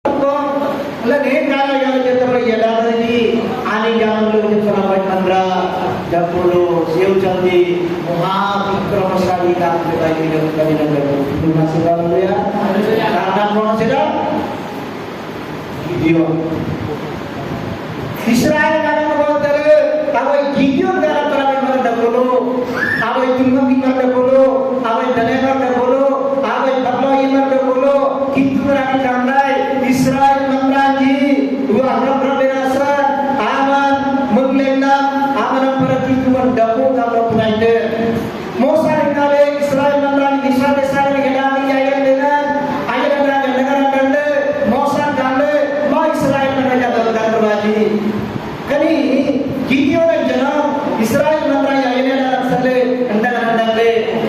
Lagi kalau yang kita berjalan ini, ani jangan lupa sampai 10 siu jadi muhafik sekali kan kita ini dari negara. Terima kasih banyak ya. Karena mau sedang video. Israel kami mengatakan, awal video dalam perang dahulu, awal tinggal dahulu, awal dalam dahulu, awal berlain dahulu, kita berani kandai Israel mengaji dua orang berasa aman mengelak aman peraturan dahulu kalau punya Musa dengan Israel mengaji Israel dengan ayat dengan negara kande Musa kande mau Israel mengaji dalam berbaji kali Gideon dan Janam Israel mengaji ayat dalam sale anda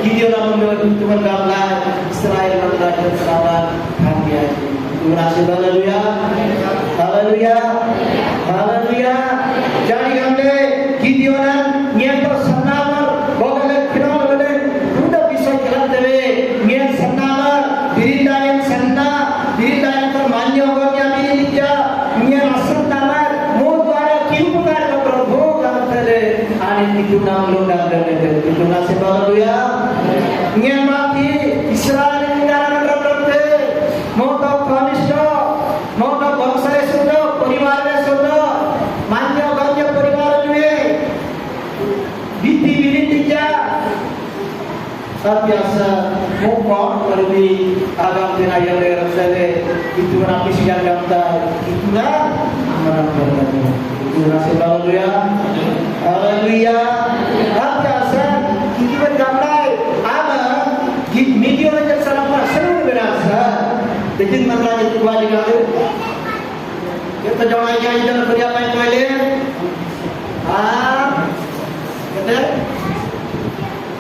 Gideon mengaji dalam Israel mengaji selamat hati. Terima kasih, haleluya, haleluya, haleluya. Jadi kami Gideonan nyentuh senamar, boleh kenal boleh, sudah bisa jalan deh. Nyen senamar, diri lain termanyo kornya bija, nyen asal namar, mudah kiupukan berbohong kantele, ani itu nam lunda deh. Terima kasih, haleluya. Nyen mati Israel negara berberte, mau biasa mukon lebih agam dinayang daerah sele itu nabi siang daftar itu kan amanah berkata itu nasib haleluya haleluya biasa itu bergambar ama video aja salah seru berasa jadi masalah itu wajib ada kita jangan aja dalam berapa yang boleh kata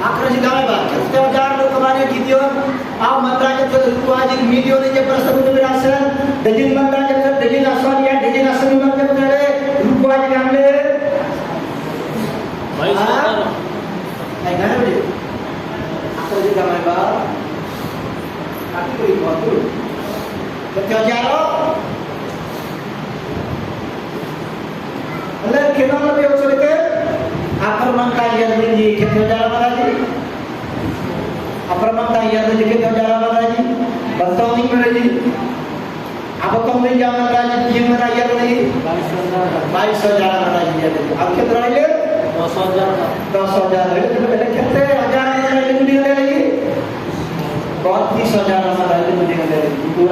आखिर जिंदा बात है तो jar लोग हमारे गिदियों आप मंत्रालय के तो आज मीडिया ने जब प्रश्न में राशन दजिन मंत्रालय के दजिन आसवान या दजिन आसवान में जब करे रुको आज हमने भाई सर नहीं गए बोले आखिर जिंदा में बात आखिर कोई बात तो क्या जानो अल्लाह कितना लगे हो सकते Apermangka yang tinggi kita jalan lagi. Apermangka yang tinggi kita jalan lagi. Betul ni lagi. Apa kamu ni jalan lagi? Yang mana yang lagi? 22 jalan lagi. Apa kita lagi? 10 jalan lagi. Kita kita jalan lagi ni lagi. 32 jalan lagi ni lagi. Itu